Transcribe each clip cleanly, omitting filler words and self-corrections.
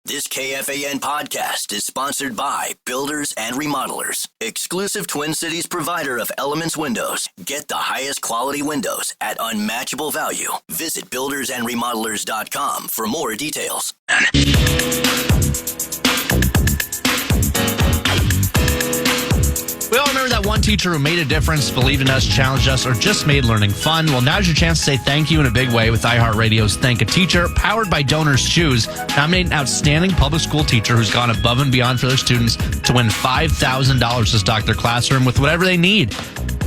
This KFAN podcast is sponsored by Builders and Remodelers, exclusive Twin Cities provider of Elements Windows. Get the highest quality windows at unmatchable value. Visit buildersandremodelers.com for more details. We all remember that one teacher who made a difference, believed in us, challenged us, or just made learning fun. Well, now's your chance to say thank you in a big way with iHeartRadio's Thank a Teacher, powered by Donors Choose. Nominate an outstanding public school teacher who's gone above and beyond for their students to win $5,000 to stock their classroom with whatever they need.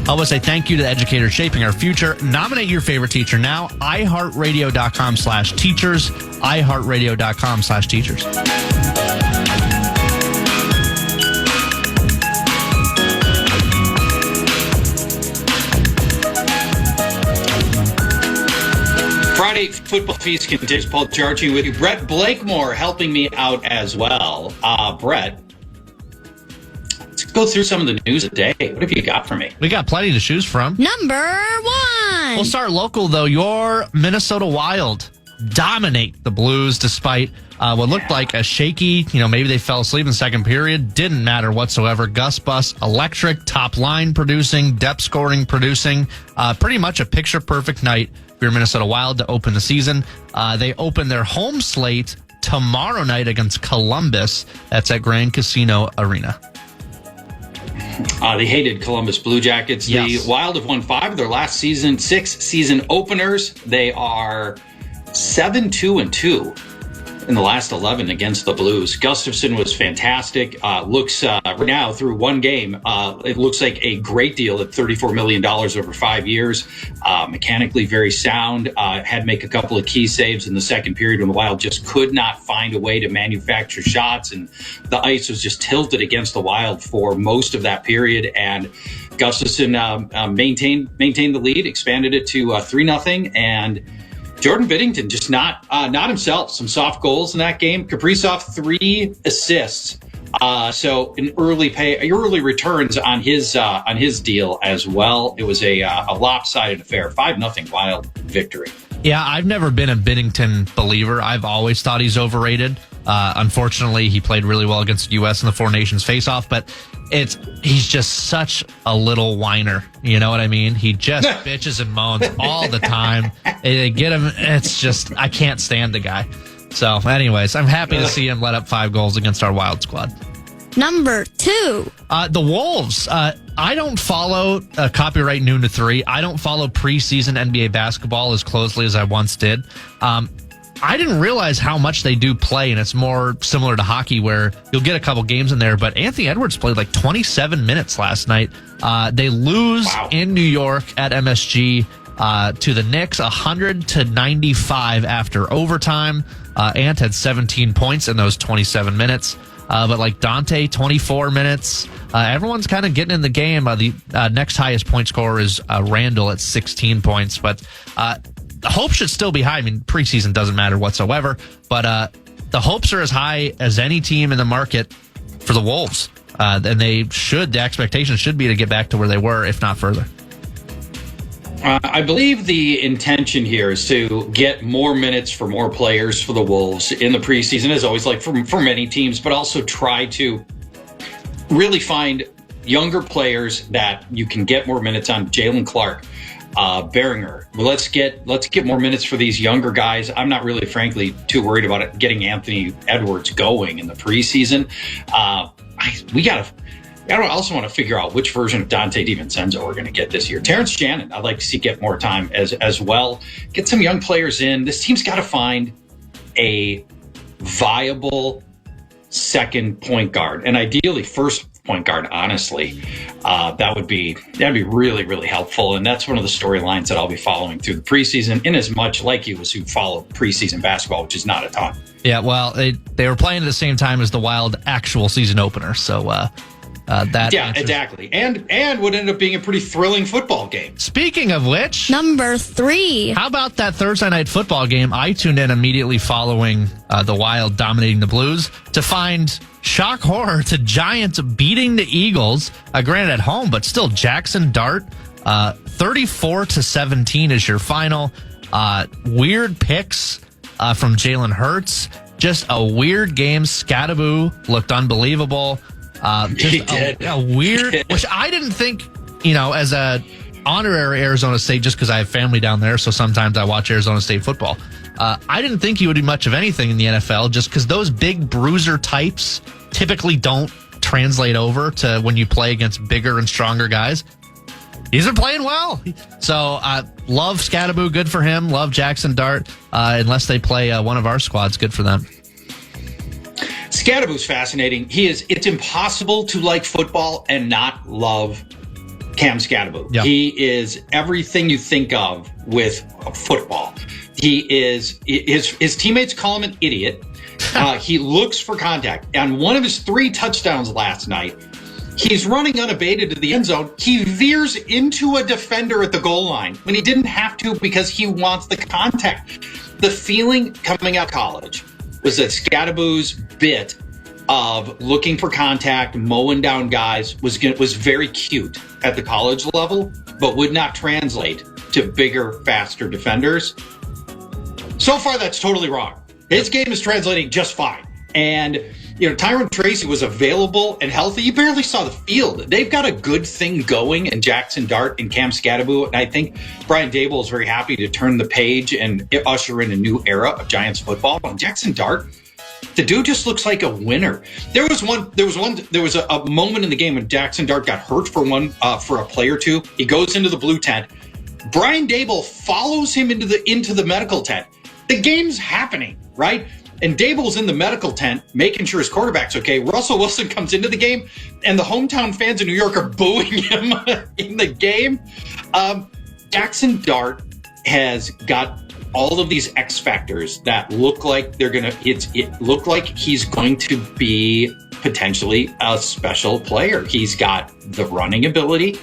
Help us say thank you to the educators shaping our future. Nominate your favorite teacher now. iHeartRadio.com/teachers. iHeartRadio.com/teachers. Friday Football Feast continues. Paul Charging with you. Brett Blakemore helping me out as well. Brett, let's go through some of the news of the day. What have you got for me? We got plenty to choose from. Number one. We'll start local, though. Your Minnesota Wild dominate the Blues despite what looked like a shaky, maybe they fell asleep in the second period. Didn't matter whatsoever. Gus Bus, electric, top line producing, depth scoring producing. Pretty much a picture-perfect night for your Minnesota Wild to open the season. They open their home slate tomorrow night against Columbus. That's at Grand Casino Arena. They hated Columbus Blue Jackets. Yes. The Wild have won 5 of their last 6 season openers. They are 7-2-2 in the last 11 against the Blues. Gustafson was fantastic. Looks right now through one game, it looks like a great deal at $34 million over 5 years. Mechanically very sound. Had to make a couple of key saves in the second period when the Wild just could not find a way to manufacture shots, and the ice was just tilted against the Wild for most of that period. And Gustafson maintained the lead, expanded it to 3-0, and Jordan Binnington just not himself. Some soft goals in that game. Kaprizov 3 assists. So an early returns on his deal as well. It was a lopsided affair. 5-0 Wild victory. Yeah, I've never been a Binnington believer. I've always thought he's overrated. Unfortunately, he played really well against the U.S. in the Four Nations face-off, but he's just such a little whiner. You know what I mean? He just bitches and moans all the time. They get him. It's just, I can't stand the guy. So anyways, I'm happy to see him let up 5 goals against our Wild squad. Number two. The Wolves. I don't follow copyright noon to 3. I don't follow preseason NBA basketball as closely as I once did. I didn't realize how much they do play, and it's more similar to hockey where you'll get a couple games in there, but Anthony Edwards played like 27 minutes last night. They lose in New York at MSG to the Knicks 100-95 after overtime. Ant had 17 points in those 27 minutes. But like Dante, 24 minutes. Everyone's kind of getting in the game. The next highest point scorer is Randall at 16 points. But the hopes should still be high. I mean, preseason doesn't matter whatsoever. But the hopes are as high as any team in the market for the Wolves. And the expectation should be to get back to where they were, if not further. I believe the intention here is to get more minutes for more players for the Wolves in the preseason, as always, like for many teams, but also try to really find younger players that you can get more minutes on. Jalen Clark, Beringer. Well, let's get more minutes for these younger guys. I'm not really, frankly, too worried about it getting Anthony Edwards going in the preseason. I also want to figure out which version of Dante DiVincenzo we're going to get this year. Terrence Shannon, I'd like to see get more time as well. Get some young players in. This team's got to find a viable second point guard, and ideally first point guard, honestly. That'd be really, really helpful. And that's one of the storylines that I'll be following through the preseason, in as much like you as who follow preseason basketball, which is not a ton. Yeah, well, they were playing at the same time as the Wild actual season opener, so exactly. And would end up being a pretty thrilling football game. Speaking of which, number 3. How about that Thursday night football game? I tuned in immediately following the Wild dominating the Blues to find shock horror to Giants beating the Eagles. Granted at home, but still Jackson Dart 34-17 is your final. Weird picks from Jalen Hurts. Just a weird game. Scattaboo looked unbelievable. He did. A weird, which I didn't think, as a honorary Arizona State, just because I have family down there, so sometimes I watch Arizona State football. I didn't think he would do much of anything in the NFL, just because those big bruiser types typically don't translate over to when you play against bigger and stronger guys. He's been playing well. So love Scattaboo, good for him. Love Jackson Dart. Unless they play one of our squads, good for them. Scattaboo's fascinating. It's impossible to like football and not love Cam Scattaboo. Yep. He is everything you think of with football. His teammates call him an idiot. He looks for contact. On one of his 3 touchdowns last night, he's running unabated to the end zone. He veers into a defender at the goal line when he didn't have to because he wants the contact. The feeling coming out of college was that Scattaboo's bit of looking for contact, mowing down guys was very cute at the college level, but would not translate to bigger, faster defenders. So far, that's totally wrong. His game is translating just fine. And, Tyrone Tracy was available and healthy. You barely saw the field. They've got a good thing going in Jackson Dart and Cam Scattaboo. And I think Brian Daboll is very happy to turn the page and usher in a new era of Giants football. And Jackson Dart, the dude just looks like a winner. There was a moment in the game when Jackson Dart got hurt for a play or two. He goes into the blue tent. Brian Daboll follows him into the medical tent. The game's happening, right? And Daboll's in the medical tent, making sure his quarterback's okay. Russell Wilson comes into the game, and the hometown fans in New York are booing him in the game. Jackson Dart has got all of these X factors that look like look like he's going to be potentially a special player. He's got the running ability.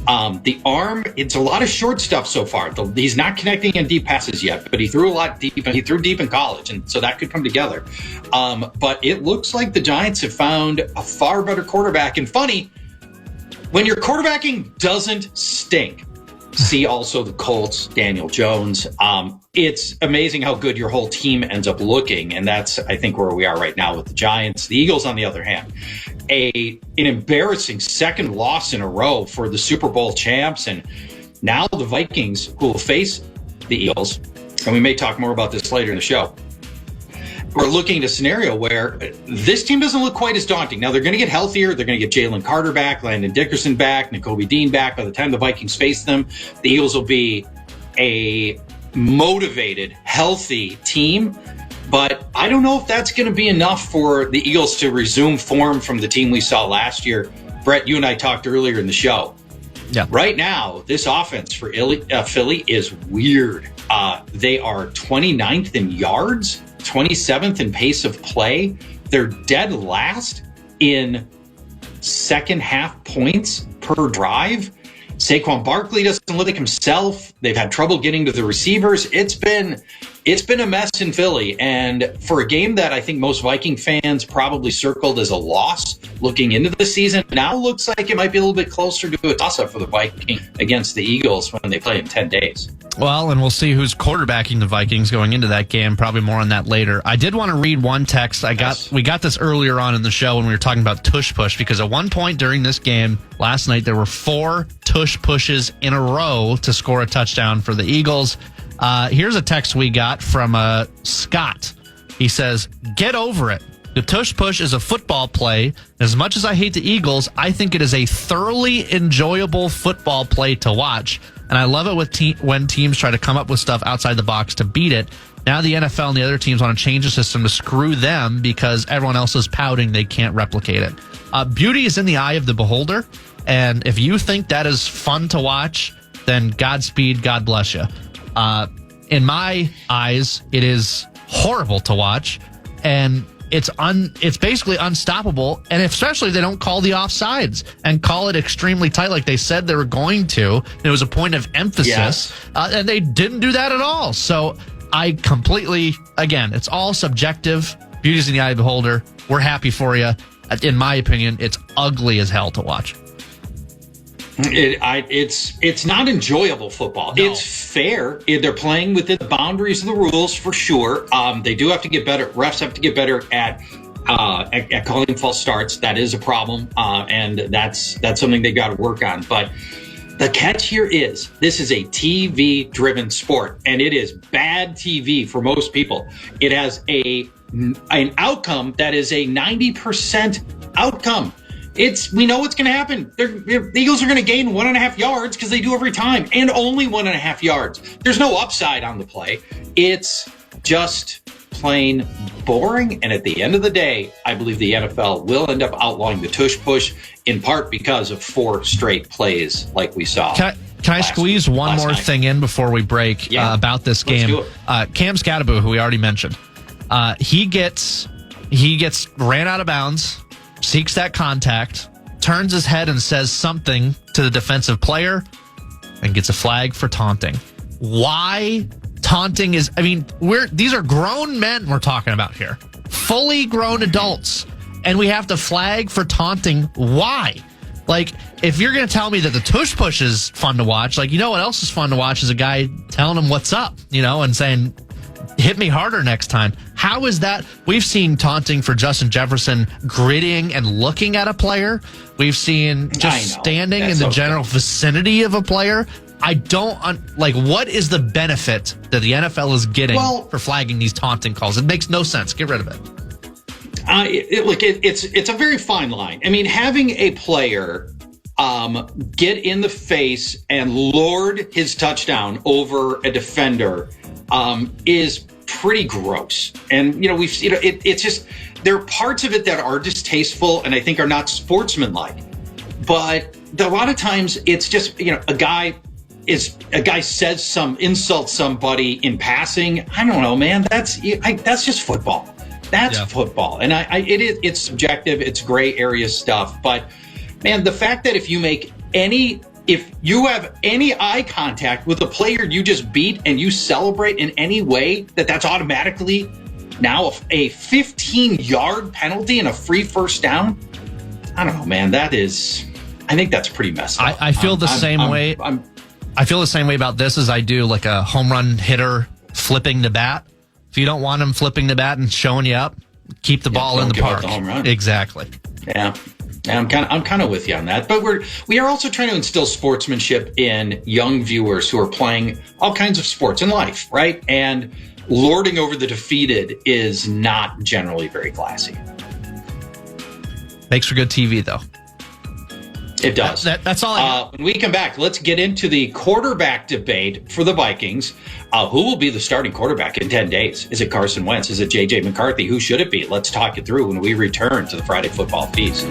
The arm, it's a lot of short stuff so far. He's not connecting on deep passes yet, but he threw a lot deep, and he threw deep in college, and so that could come together. But it looks like the Giants have found a far better quarterback. And funny, when your quarterbacking doesn't stink, see also the Colts, Daniel Jones. It's amazing how good your whole team ends up looking, and that's, I think, where we are right now with the Giants. The Eagles, on the other hand, an embarrassing second loss in a row for the Super Bowl champs, and now the Vikings, who will face the Eagles, and we may talk more about this later in the show, we're looking at a scenario where this team doesn't look quite as daunting. Now, they're going to get healthier. They're going to get Jalen Carter back, Landon Dickerson back, Nakobe Dean back. By the time the Vikings face them, the Eagles will be a motivated, healthy team. But I don't know if that's going to be enough for the Eagles to resume form from the team we saw last year. Brett, you and I talked earlier in the show. Yeah. Right now, this offense for Philly is weird. They are 29th in yards, 27th in pace of play. They're dead last in second half points per drive. Saquon Barkley doesn't look like himself. They've had trouble getting to the receivers. It's been a mess in Philly. And for a game that I think most Viking fans probably circled as a loss looking into the season, now looks like it might be a little bit closer to a toss-up for the Vikings against the Eagles when they play in 10 days. Well, and we'll see who's quarterbacking the Vikings going into that game. Probably more on that later. I did want to read one text. We got this earlier on in the show when we were talking about tush push, because at one point during this game last night, there were 4 tush pushes in a row to score a touchdown for the Eagles. Here's a text we got from Scott. He says, "Get over it. The tush push is a football play. As much as I hate the Eagles, I think it is a thoroughly enjoyable football play to watch. And I love it when teams try to come up with stuff outside the box to beat it. Now the NFL and the other teams want to change the system to screw them because everyone else is pouting they can't replicate it. Beauty is in the eye of the beholder. And if you think that is fun to watch, then Godspeed, God bless you. In my eyes, it is horrible to watch, and it's basically unstoppable. And especially if they don't call the offsides and call it extremely tight like they said they were going to. It was a point of emphasis, and they didn't do that at all. So I completely, again, it's all subjective. Beauty's in the eye of the beholder. We're happy for you. In my opinion, it's ugly as hell to watch. It's not enjoyable football. No. It's fair. They're playing within the boundaries of the rules for sure. They do have to get better. Refs have to get better at calling false starts. That is a problem, and that's something they got to work on. But the catch here is this is a TV-driven sport, and it is bad TV for most people. It has an outcome that is a 90% outcome. We know what's going to happen. The Eagles are going to gain 1.5 yards because they do every time, and only 1.5 yards. There's no upside on the play. It's just plain boring. And at the end of the day, I believe the NFL will end up outlawing the tush push, in part because of 4 straight plays like we saw. Can I squeeze one more thing in before we break about this game? Cam Scattaboo, who we already mentioned, he gets ran out of bounds, seeks that contact, turns his head and says something to the defensive player, and gets a flag for taunting. Why taunting is, these are grown men we're talking about here. Fully grown adults. And we have to flag for taunting. Why? Like, if you're going to tell me that the tush push is fun to watch, like, you know what else is fun to watch is a guy telling him what's up, and saying, hit me harder next time. How is that? We've seen taunting for Justin Jefferson gritting and looking at a player. We've seen just standing in the general vicinity of a player. I don't what is the benefit that the NFL is getting for flagging these taunting calls? It makes no sense. Get rid of it. It's a very fine line. Having a player get in the face and lord his touchdown over a defender is pretty gross. And we've it's just, there are parts of it that are distasteful and I think are not sportsmanlike. But a lot of times it's just a guy says insults somebody in passing. I don't know, man. That's just football. That's football, and it's subjective. It's gray area stuff. But man, the fact that if you have any eye contact with a player you just beat and you celebrate in any way, that's automatically now a 15-yard penalty and a free first down. I don't know, man. I think that's pretty messed up. I feel the same way. I feel the same way about this as I do like a home run hitter flipping the bat. If you don't want him flipping the bat and showing you up, keep the ball in the park. The home run. Exactly. Yeah. I'm kind of with you on that. But we are also trying to instill sportsmanship in young viewers who are playing all kinds of sports in life, right? And lording over the defeated is not generally very classy. Makes for good TV, though. It does. That's all I got. When we come back, let's get into the quarterback debate for the Vikings. Who will be the starting quarterback in 10 days? Is it Carson Wentz? Is it J.J. McCarthy? Who should it be? Let's talk it through when we return to the Friday Football Feast.